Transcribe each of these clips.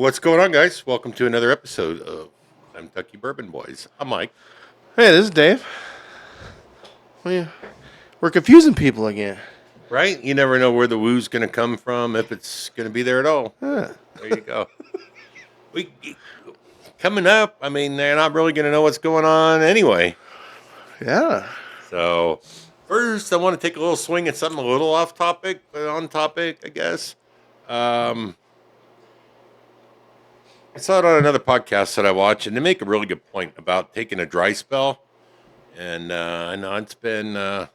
What's going on, guys? Welcome to another episode of Klamtucky Bourbon Boyz. I'm Mike. Hey, this is Dave. We're confusing people again. Right? You never know where the woo's going to come from, if it's going to be there at all. Yeah. There you go. we Coming up, I mean, they're not really going to know what's going on anyway. Yeah. So, first, I want to take a little swing at something a little off topic, but on topic, I guess. I saw it on another podcast that I watch, and they make a really good point about taking a dry spell. And I know it's been a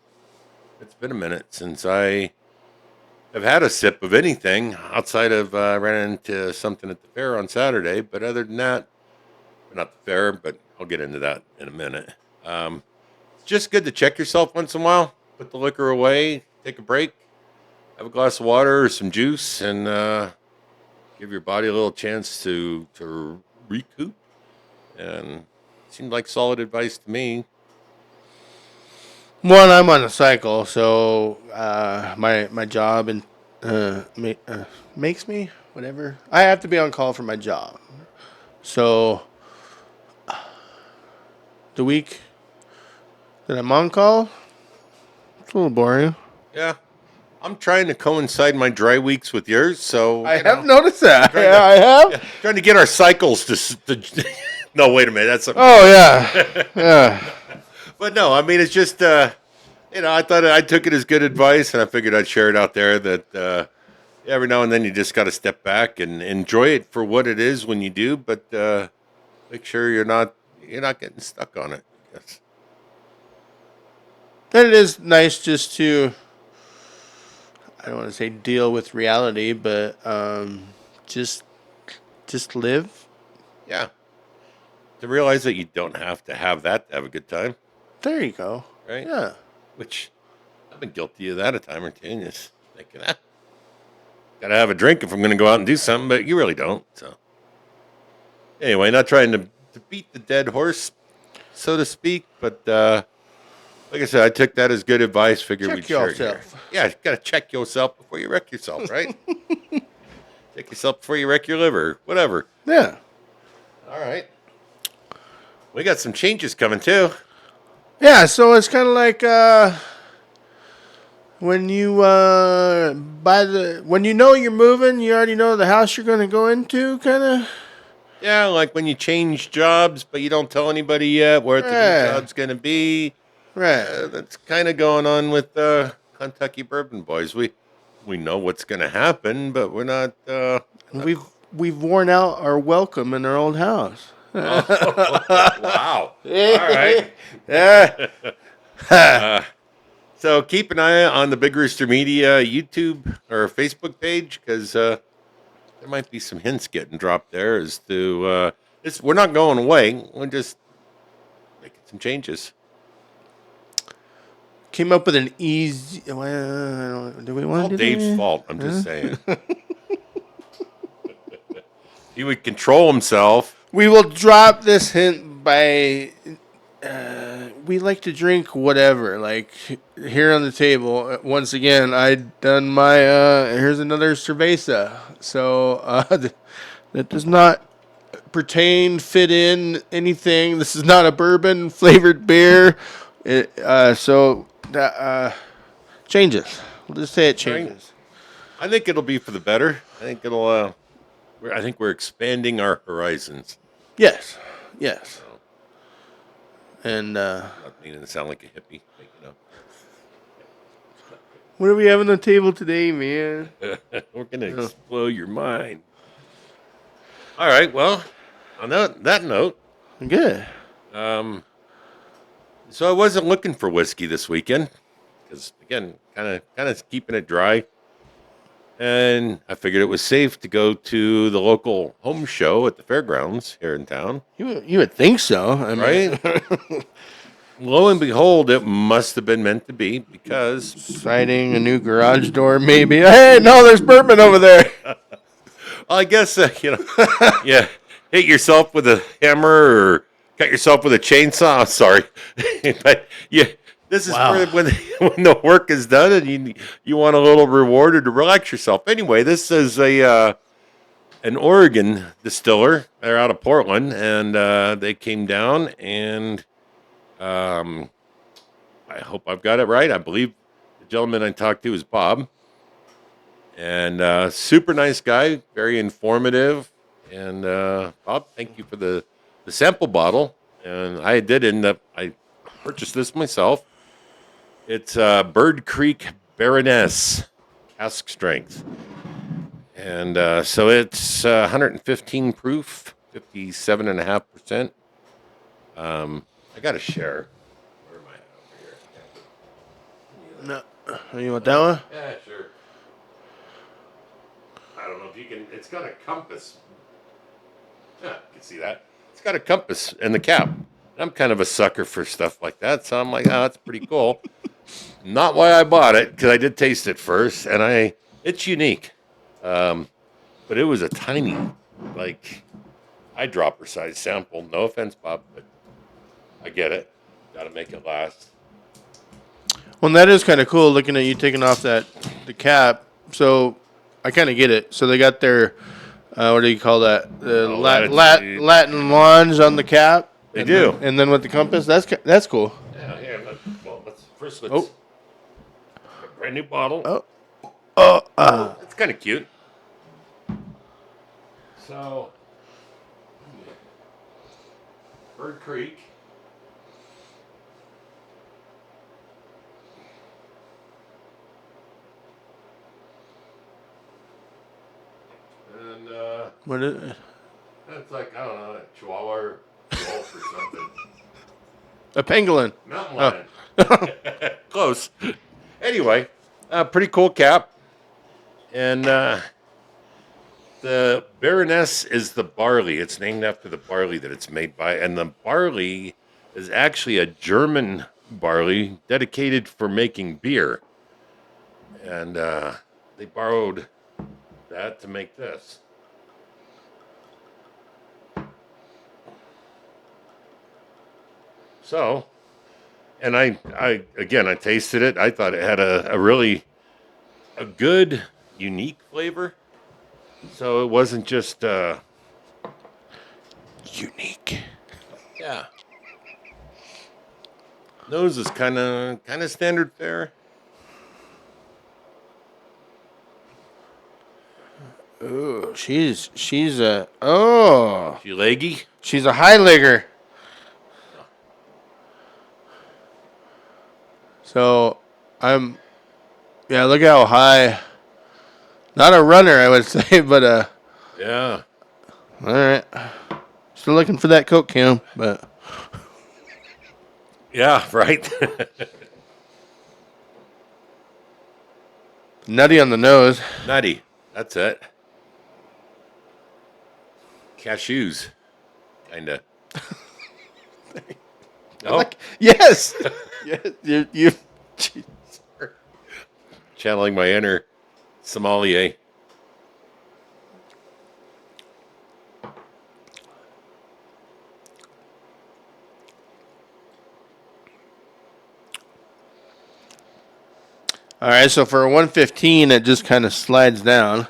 minute since I have had a sip of anything outside of ran into something at the fair on Saturday. But other than that, not the fair, but I'll get into that in a minute. It's just good to check yourself once in a while, put the liquor away, take a break, have a glass of water or some juice, and give your body a little chance to recoup. And it seemed like solid advice to me. One, I'm on a cycle, so my job makes me whatever. I have to be on call for my job. So the week that I'm on call, it's a little boring. Yeah. I'm trying to coincide my dry weeks with yours, so I have noticed that. I have. Yeah, trying to get our cycles to No, wait a minute. That's Oh yeah, yeah. But no, I mean it's just I thought I took it as good advice, and I figured I'd share it out there that every now and then you just got to step back and enjoy it for what it is when you do, but make sure you're not getting stuck on it. I guess. And it is nice just to, I don't want to say deal with reality, but just live. Yeah. To realize that you don't have to have that to have a good time. There you go. Right? Yeah. Which I've been guilty of that a time or two. And just thinking, gotta have a drink if I'm going to go out and do something, but you really don't. So anyway, not trying to beat the dead horse, so to speak, but like I said, I took that as good advice. Figure we'd share it here. Yeah, you gotta check yourself before you wreck yourself, right? Check yourself before you wreck your liver, whatever. Yeah. All right. We got some changes coming too. Yeah, so it's kind of like when you when you know you're moving, you already know the house you're going to go into, kind of. Yeah, like when you change jobs, but you don't tell anybody yet where the new job's going to be. Right. That's kind of going on with Klamtucky Bourbon Boyz. We know what's going to happen, but we're not. We've worn out our welcome in our old house. Wow. All right. Yeah. So keep an eye on the Big Rooster Media YouTube or Facebook page, because there might be some hints getting dropped there as to we're not going away. We're just making some changes. Came up with an easy. Well, do we want to do Dave's fault. I'm just saying. He would control himself. We will drop this hint by. We like to drink whatever. Like here on the table, once again, I done my. Here's another cerveza. So that does not fit in anything. This is not a bourbon flavored beer. So that changes. We'll just say it changes. I think it'll be for the better. I think it'll. I think we're expanding our horizons. Yes. Yes. And not meaning to sound like a hippie, but, what do we have on the table today, man? We're gonna explode your mind. All right. Well, on that note, good. So I wasn't looking for whiskey this weekend because, again, kind of keeping it dry. And I figured it was safe to go to the local home show at the fairgrounds here in town. You would think so, right? Lo and behold, it must have been meant to be, because sighting a new garage door, maybe. Hey, no, there's bourbon over there. I guess yeah, hit yourself with a hammer or cut yourself with a chainsaw. Sorry, but yeah. This is when the work is done and you want a little reward or to relax yourself. Anyway, this is a an Oregon distiller. They're out of Portland, and they came down, and I hope I've got it right. I believe the gentleman I talked to is Bob, and super nice guy, very informative. And Bob, thank you for the sample bottle. And I did end up I purchased this myself. It's Bird Creek Baroness cask strength. And so it's 115 proof, 57.5%. I got to share. Where am I over here? No, you want that one? Yeah, sure. I don't know if you can. It's got a compass. Yeah, you can see that. It's got a compass in the cap. I'm kind of a sucker for stuff like that, so I'm like, oh, that's pretty cool. Not why I bought it, because I did taste it first, and it's unique. But it was a tiny, like, eyedropper size sample. No offense, Bob, but I get it. Got to make it last. Well, that is kind of cool looking at you taking off the cap. So I kind of get it. So they got their, what do you call that? The Latin lawns on the cap. They do. And then with the compass, that's cool. Yeah, here. Let's a brand new bottle. It's kind of cute. So, Bird Creek. And What is it? it's like, I don't know, a Chihuahua or wolf or something. A pangolin. Mountain lion. Close. Anyway, pretty cool cap. And the Baroness is the barley. It's named after the barley that it's made by. And the barley is actually a German barley dedicated for making beer. And they borrowed that to make this. So, and I tasted it. I thought it had a really good, unique flavor. So it wasn't just Unique. yeah. Nose is kind of standard fare. Oh, she's a oh. She leggy. She's a high legger. So look how high. Not a runner, I would say, but Yeah. all right. Still looking for that Coke can, but Yeah, right. nutty on the nose. Nutty. That's it. Cashews. Kinda. No? Yes. Yes. You. Channeling my inner sommelier. All right, so for a 115, it just kind of slides down.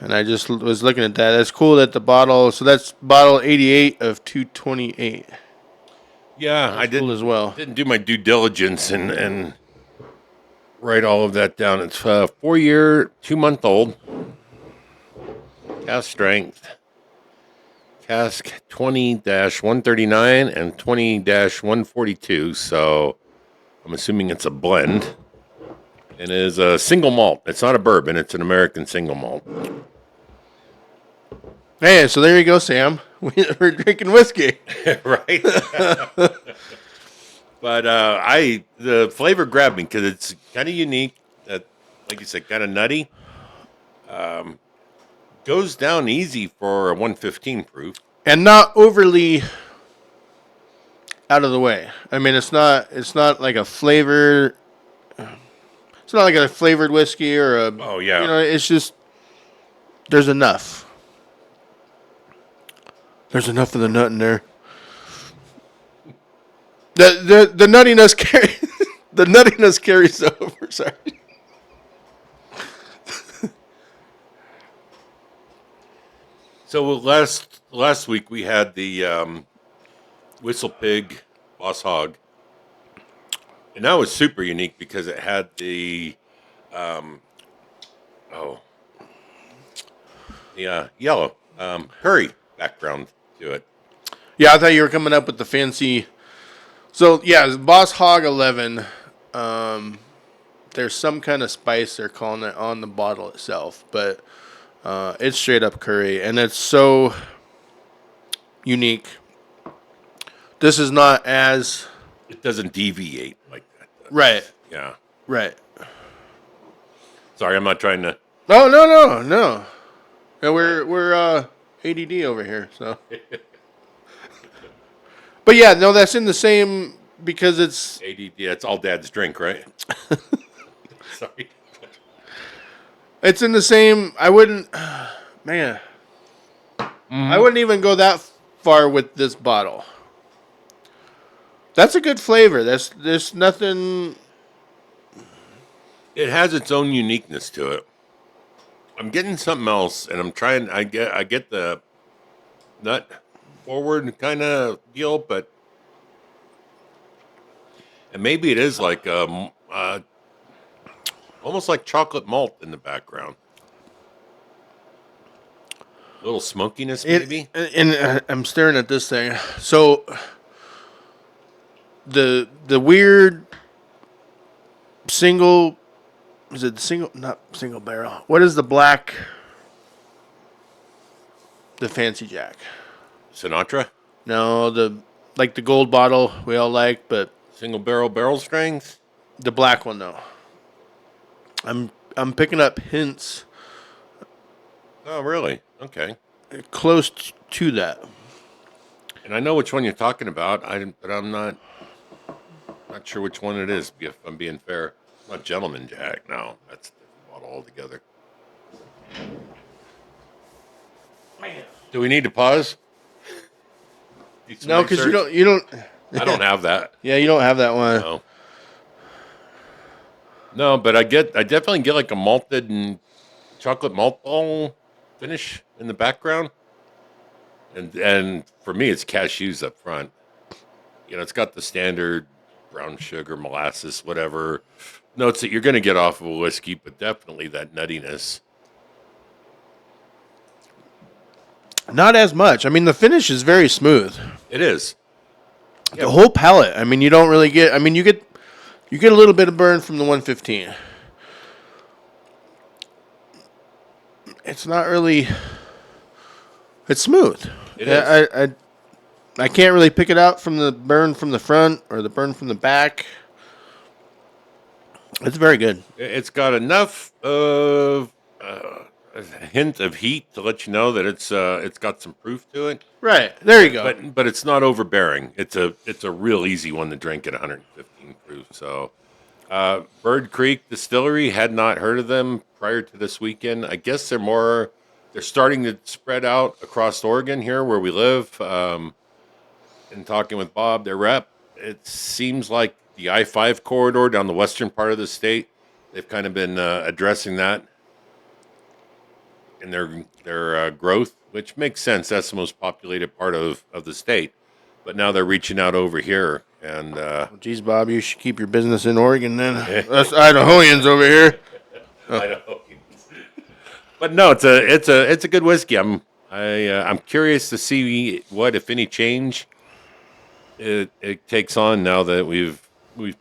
And I just was looking at that. That's cool that the bottle, so that's bottle 88 of 228. Yeah, I did cool as well. Didn't do my due diligence and write all of that down. It's 4 year, 2 month old. Cask strength. Cask 20-139 and 20-142. So I'm assuming it's a blend. And it is a single malt. It's not a bourbon. It's an American single malt. Hey, so there you go, Sam. We're drinking whiskey. Right? But the flavor grabbed me because it's kind of unique. Like you said, kind of nutty. Goes down easy for a 115 proof. And not overly out of the way. I mean, it's not like a flavor. It's not like a flavored whiskey or a. Oh yeah. You know, it's just there's enough. There's enough of the nut in there. The nuttiness the nuttiness carries over. Sorry. So last week we had the Whistle Pig Boss Hog, and that was super unique because it had the oh yeah yellow curry background to it. Yeah, I thought you were coming up with the fancy. So yeah, Boss Hog 11. There's some kind of spice they're calling it on the bottle itself, but it's straight up curry, and it's so unique. This is not as It doesn't deviate like that. right, Yeah. right. Sorry, I'm not trying to. Oh no. Yeah, we're ADD over here, so. But yeah, no, that's in the same because it's ADD. It's all Dad's drink, right? Sorry. it's in the same. I wouldn't, man. I wouldn't even go that far with this bottle. That's a good flavor. There's nothing. It has its own uniqueness to it. I'm getting something else, and I'm trying. I get the nut forward kind of deal, but and maybe it is like almost like chocolate malt in the background. A little smokiness, maybe. I'm staring at this thing. So the weird single is it single not single barrel? What is the black? The fancy Jack. Sinatra, No, the like the gold bottle we all like, but single barrel strength. the black one though. I'm picking up hints Oh, really? Okay. close to that. And I know which one you're talking about. But I'm not sure which one it is. If I'm being fair, not Gentleman Jack. No, that's a different bottle altogether. Do we need to pause? No, because you don't. I don't have that. Yeah, you don't have that one. No. No, but I definitely get like a malted and chocolate malt ball finish in the background. And for me, it's cashews up front. You know, it's got the standard brown sugar, molasses, whatever notes that you're going to get off of a whiskey, but definitely that nuttiness. Not as much. I mean, the finish is very smooth. It is. The whole palate. I mean, you don't really get. I mean, you get a little bit of burn from the 115. It's not really. It's smooth. It is. I can't really pick it out from the burn from the front or the burn from the back. It's very good. It's got enough of a hint of heat to let you know that it's got some proof to it. Right there, you go. But it's not overbearing. It's a real easy one to drink at 115 proof. So, Bird Creek Distillery, had not heard of them prior to this weekend. I guess they're starting to spread out across Oregon here where we live. And talking with Bob, their rep, it seems like the I-5 corridor down the western part of the state, they've kind of been addressing that in their growth, which makes sense. That's the most populated part of the state. But now they're reaching out over here. And Geez, Bob, you should keep your business in Oregon then. Us Idahoans over here. Idahoans. But no, it's a good whiskey. I'm curious to see what, if any, change it takes on now that we've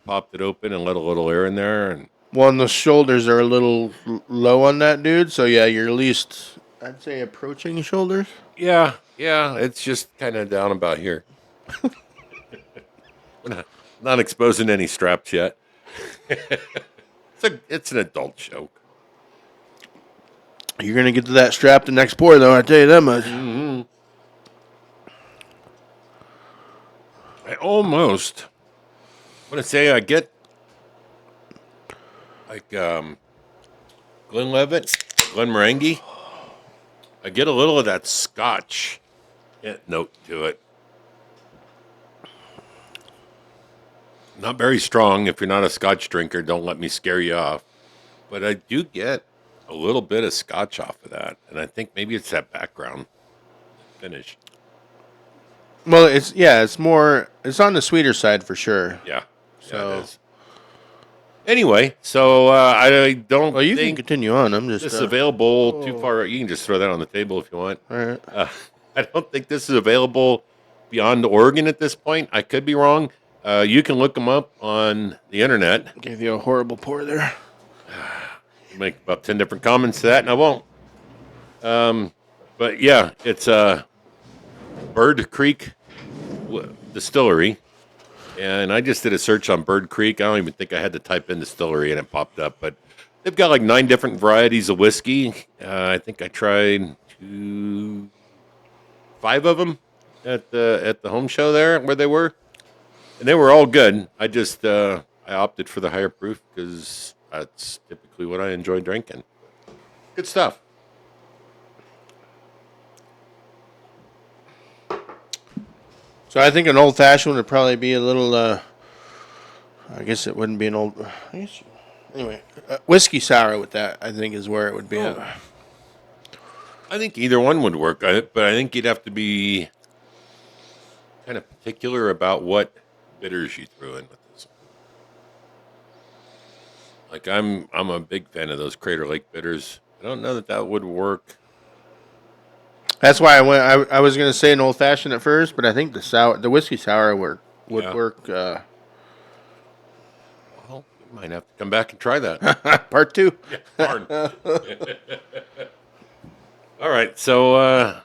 popped it open and let a little air in there. And Well, and the shoulders are a little low on that dude. So yeah, you're at least I'd say approaching shoulders. yeah, it's just kind of down about here. We're not exposing any straps yet. It's an adult joke. You're gonna get to that strap the next pour, though. I tell you that much. Mm-hmm. I almost want to say I get like Glenlivet, Glenmorangie. I get a little of that Scotch note to it. Not very strong. If you're not a Scotch drinker, don't let me scare you off. But I do get a little bit of Scotch off of that, and I think maybe it's that background. finish. Well, it's on the sweeter side for sure. Yeah. So it is. Anyway, so I don't well, you can think continue on. I'm just this is available too far. You can just throw that on the table if you want. all right. I don't think this is available beyond Oregon at this point. I could be wrong. You can look them up on the internet. Gave you a horrible pour there. Make about 10 different comments to that, and I won't. But yeah, it's Bird Creek Distillery. And I just did a search on Bird Creek. I don't even think I had to type in distillery and it popped up. But they've got like 9 different varieties of whiskey. I think I tried 5 of them at the home show there where they were. And they were all good. I just I opted for the higher proof because that's typically what I enjoy drinking. Good stuff. So I think an old fashioned would probably be a little. I guess it wouldn't be an old. Anyway, whiskey sour with that I think is where it would be. Oh. I think either one would work, but I think you'd have to be kind of particular about what bitters you threw in with this. Like I'm a big fan of those Crater Lake bitters. I don't know that would work. That's why I went. I was going to say an old fashioned at first, but I think the whiskey sour would work. Well, you might have to come back and try that. Part 2. Yeah, darn. All right, so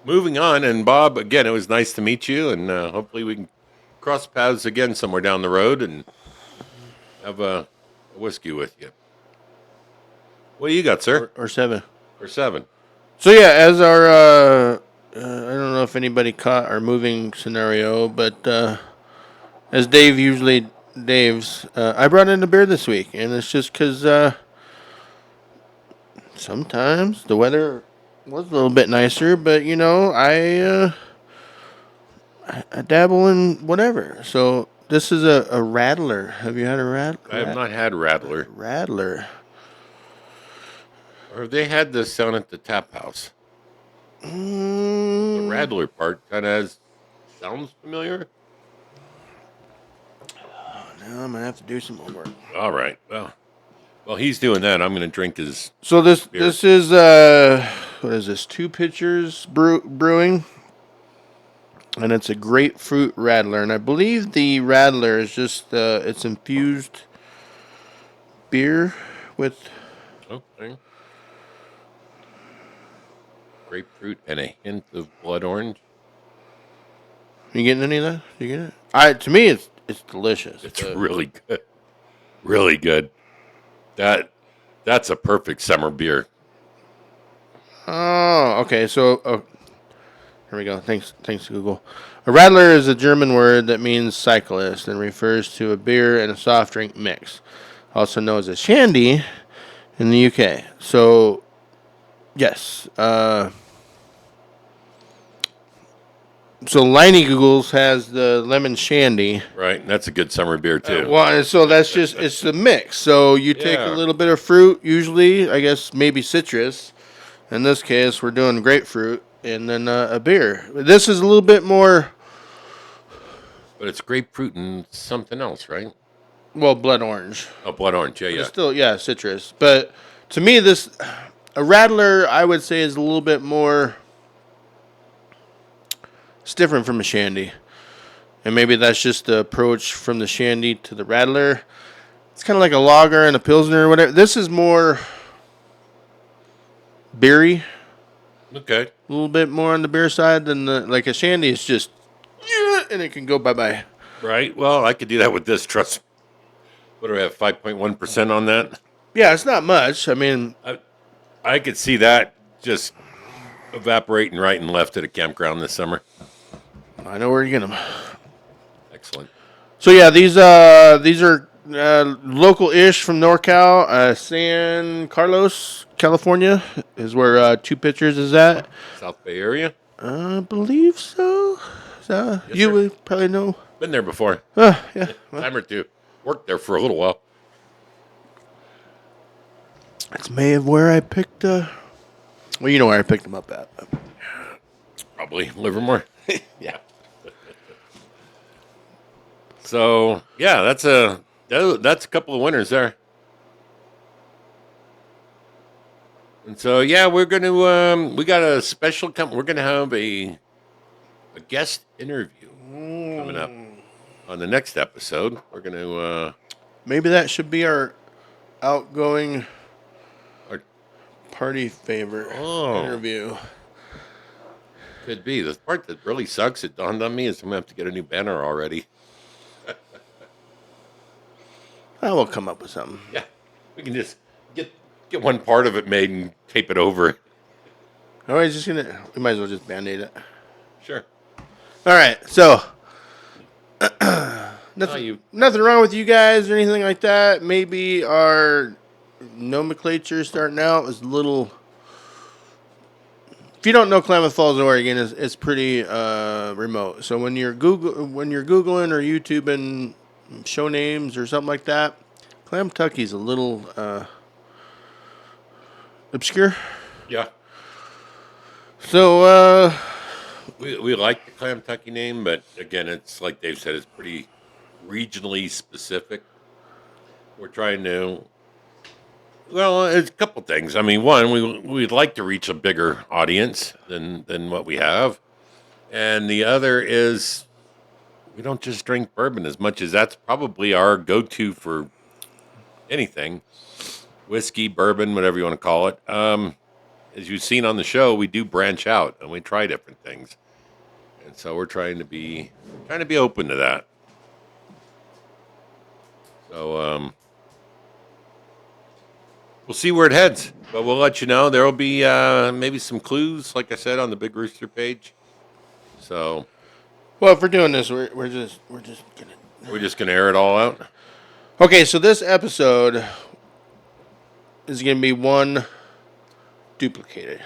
moving on, and Bob, again, it was nice to meet you, and hopefully we can cross paths again somewhere down the road and have a whiskey with you. What do you got, sir? Or 7. Or 7. So yeah, as our I don't know if anybody caught our moving scenario, but as Dave's, I brought in a beer this week, and it's just because sometimes the weather was a little bit nicer, but I dabble in whatever. So this is a Rattler. Have you had a Rattler? I have not had Rattler. Rattler. Or have they had this down at the tap house? The Rattler part kind of sounds familiar. Now I'm gonna have to do some homework. All right. Well, he's doing that. I'm going to drink his. So this beer. this is what is this? 2 Pitchers Brewing, and it's a grapefruit Rattler, and I believe the Rattler is just it's infused beer with. Okay. Grapefruit and a hint of blood orange. You getting any of that? You get it? To me, it's delicious. It's really good. Really good. That's a perfect summer beer. Oh, okay. So, here we go. Thanks, Google. A Rattler is a German word that means cyclist and refers to a beer and a soft drink mix, also known as a shandy in the UK. So, yes. So Liney Googles has the lemon shandy. Right, and that's a good summer beer too. Well, so that's just it's the mix. So you take a little bit of fruit, usually, I guess maybe citrus. In this case, we're doing grapefruit, and then a beer. This is a little bit more. But it's grapefruit and something else, right? Well, blood orange. Oh, blood orange. Yeah, It's still, citrus. But to me, a Rattler, I would say, is a little bit more. It's different from a shandy. And maybe that's just the approach from the shandy to the Rattler. It's kind of like a lager and a pilsner or whatever. This is more beery. Okay. A little bit more on the beer side than like a shandy is just, and it can go bye-bye. Right. Well, I could do that with this. Trust. What do I have? 5.1% on that. Yeah, it's not much. I mean, I could see that just evaporating right and left at a campground this summer. I know where to get them. Excellent. So yeah, these are local-ish from NorCal. San Carlos, California, is where 2 Pitchers is at. South Bay area. I believe so. Yes, You sir. would probably know. Been there before. Yeah. Time or two. Worked there for a little while. It's May of where I picked. Well, you know where I picked them up at. Probably Livermore. Yeah. So yeah, that's a couple of winners there. And so yeah, we're gonna we got a special we're gonna have a guest interview coming up on the next episode. We're gonna Maybe that should be our outgoing our, party favor interview. could be the part that really sucks. It dawned on me is I'm gonna have to get a new banner already. We'll come up with something. Yeah, we can just get one part of it made and tape it over. All right, we might as well just band-aid it. Sure. All right, so No, nothing wrong with you guys or anything like that. Maybe our nomenclature starting out is a little. If you don't know Klamath Falls, Oregon, it's pretty remote. So when you're googling or YouTubing show names or something like that, Klamtucky's a little obscure. Yeah. So we like the Klamtucky name, but again, it's like Dave said, it's pretty regionally specific. We're trying to. Well, it's a couple things. I mean, one, we'd like to reach a bigger audience than what we have, and the other is we don't just drink bourbon as much as that's probably our go-to for anything, whiskey, bourbon, whatever you want to call it. As you've seen on the show, we do branch out and we try different things, and so we're trying to be open to that. So we'll see where it heads, but we'll let you know. There will be maybe some clues, like I said, on the Big Rooster page. So, well, if we're doing this, we're just gonna air it all out. Okay, so this episode is gonna be one duplicated.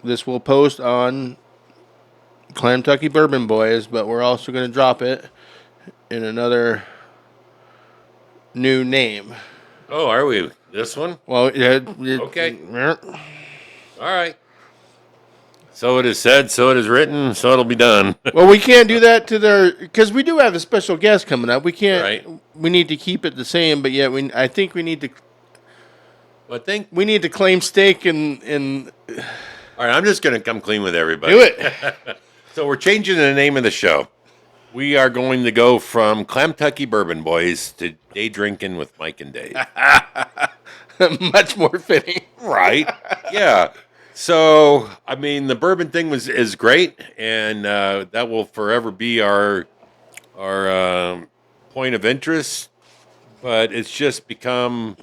This will post on Klamtucky Bourbon Boyz, but we're also gonna drop it in another new name. Oh, are we? This one? Well, yeah. Okay. All right. So it is said, so it is written, so it'll be done. Well, we can't do that to because we do have a special guest coming up. We can't. Right. We need to keep it the same, but yet I think we need to. We need to claim stake in. All right, I'm just going to come clean with everybody. Do it. So we're changing the name of the show. We are going to go from Klamtucky Bourbon Boyz to Day Drinking with Mike and Dave. Much more fitting. Right. Yeah. So, I mean, the bourbon thing is great, and that will forever be our point of interest. But it's just become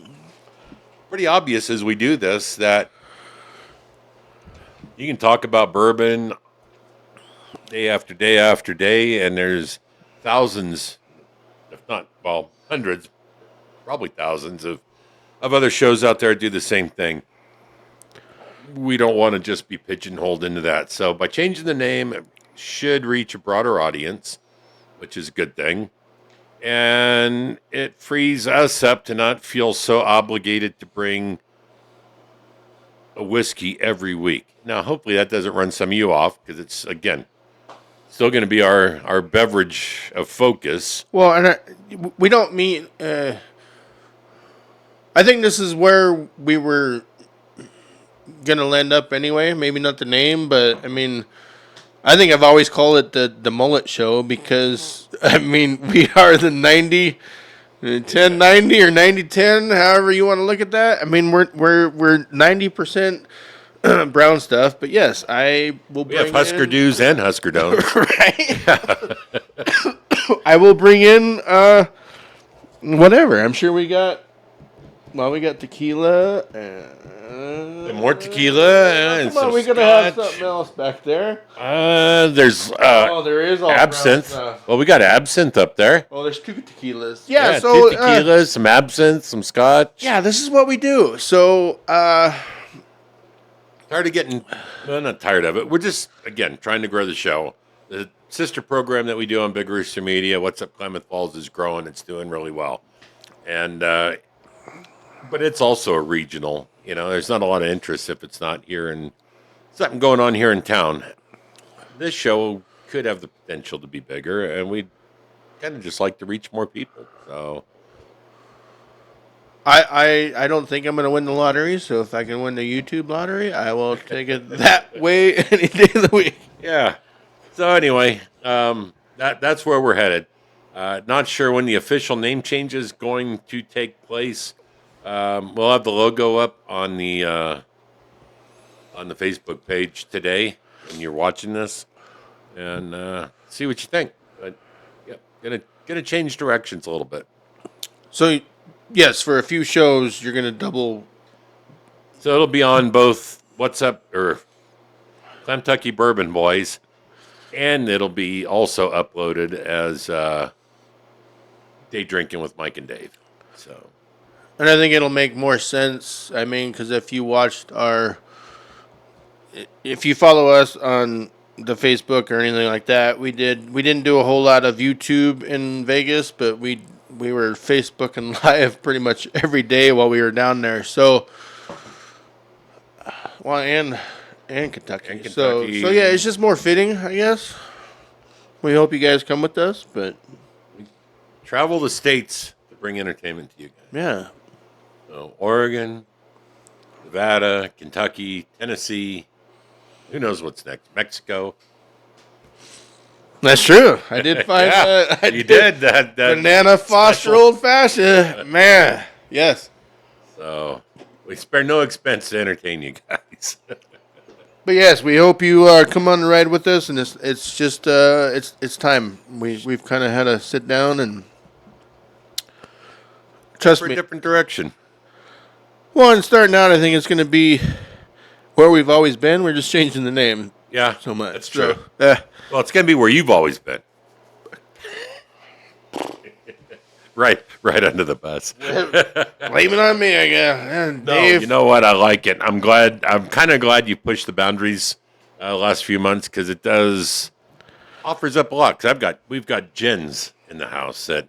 pretty obvious as we do this that you can talk about bourbon day after day after day, and there's thousands, if not, well, hundreds, probably thousands of other shows out there that do the same thing. We don't want to just be pigeonholed into that. So by changing the name, it should reach a broader audience, which is a good thing. And it frees us up to not feel so obligated to bring a whiskey every week. Now, hopefully that doesn't run some of you off, because it's, again, still going to be our beverage of focus. Well, and we don't mean... I think this is where we were going to land up anyway. Maybe not the name, but, I mean... I think I've always called it the mullet show because, I mean, we are the 90, 10-90 or 90-10, however you want to look at that. I mean, we're 90% brown stuff, but yes, I will bring We have Husker Do's and Husker Don'ts. Right? I will bring in whatever. I'm sure we got tequila And more tequila and some we could have something else back there. There's there is all absinthe. Well, we got absinthe up there. Oh, there's 2 tequilas. Yeah, so 2 tequilas, some absinthe, some scotch. Yeah, this is what we do. So, tired of getting, well, not tired of it. We're just, again, trying to grow the show. The sister program that we do on Big Rooster Media, What's Up Klamath Falls, is growing. It's doing really well. And, but it's also a regional. You know, there's not a lot of interest if it's not here in something going on here in town. This show could have the potential to be bigger, and we'd kind of just like to reach more people. So I don't think I'm going to win the lottery, so if I can win the YouTube lottery, I will take it that way any day of the week. yeah. So anyway, that's where we're headed. Not sure when the official name change is going to take place. We'll have the logo up on the Facebook page today when you're watching this, and see what you think. But yeah, gonna change directions a little bit. So, yes, for a few shows, you're going to double. So it'll be on both What's Up or Klamtucky Bourbon Boyz, and it'll be also uploaded as Day Drinking with Mike and Dave. So, And I think it'll make more sense. I mean, because if you follow us on the Facebook or anything like that, we didn't do a whole lot of YouTube in Vegas, but we were Facebooking live pretty much every day while we were down there. So, well, and Kentucky. And So Kentucky. yeah, it's just more fitting, I guess. We hope you guys come with us, but travel the states to bring entertainment to you guys. yeah. So Oregon, Nevada, Kentucky, Tennessee. Who knows what's next? Mexico. That's true. I did find Yeah, I you did that banana Foster special. Old Fashioned. Man, yes. So we spare no expense to entertain you guys. But yes, we hope you come on the ride with us, and it's just it's time. We've kind of had to sit down and trust For a me. different direction. Well, and starting out, I think it's going to be where we've always been. We're just changing the name Yeah, so much. that's true. So, Well, it's going to be where you've always been. right under the bus. blame it on me, I guess. No, Dave. you know what? I like it. I'm kind of glad you pushed the boundaries last few months because it offers up a lot. Because we've got gins in the house that,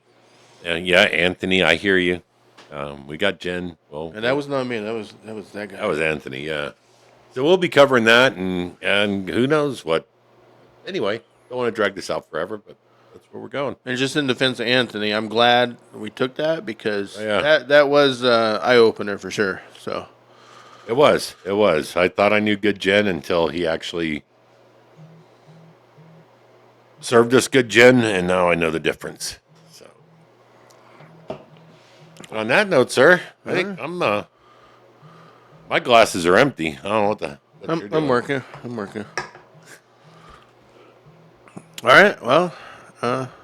yeah, Anthony, I hear you. We got gin. Well, And that was not me. That was that guy. that was Anthony. Yeah. So we'll be covering that, and who knows what. Anyway, don't want to drag this out forever, but that's where we're going. And just in defense of Anthony, I'm glad we took that because Yeah. that was eye opener for sure. So It was. I thought I knew good gin until he actually served us good gin, and now I know the difference. So, but on that note, sir, I think my glasses are empty. I don't know what you're doing. I'm working. All right. Well,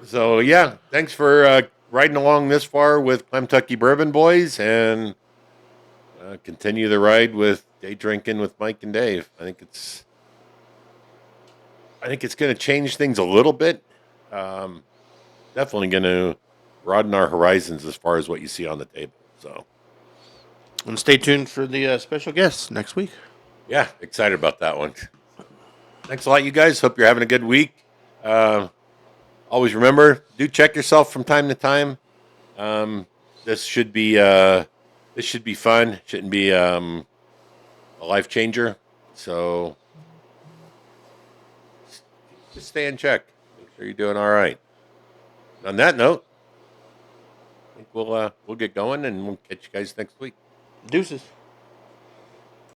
So yeah, thanks for riding along this far with Klamtucky Bourbon Boyz, and continue the ride with Day Drinking with Mike and Dave. I think it's going to change things a little bit. Definitely going to broaden our horizons as far as what you see on the table. So and stay tuned for the special guests next week. yeah, excited about that one. Thanks a lot, you guys. Hope you're having a good week. Always remember, do check yourself from time to time. This should be fun. Shouldn't be a life changer. So just stay in check. Make sure you're doing all right. On that note, I think we'll get going, and we'll catch you guys next week. Deuces.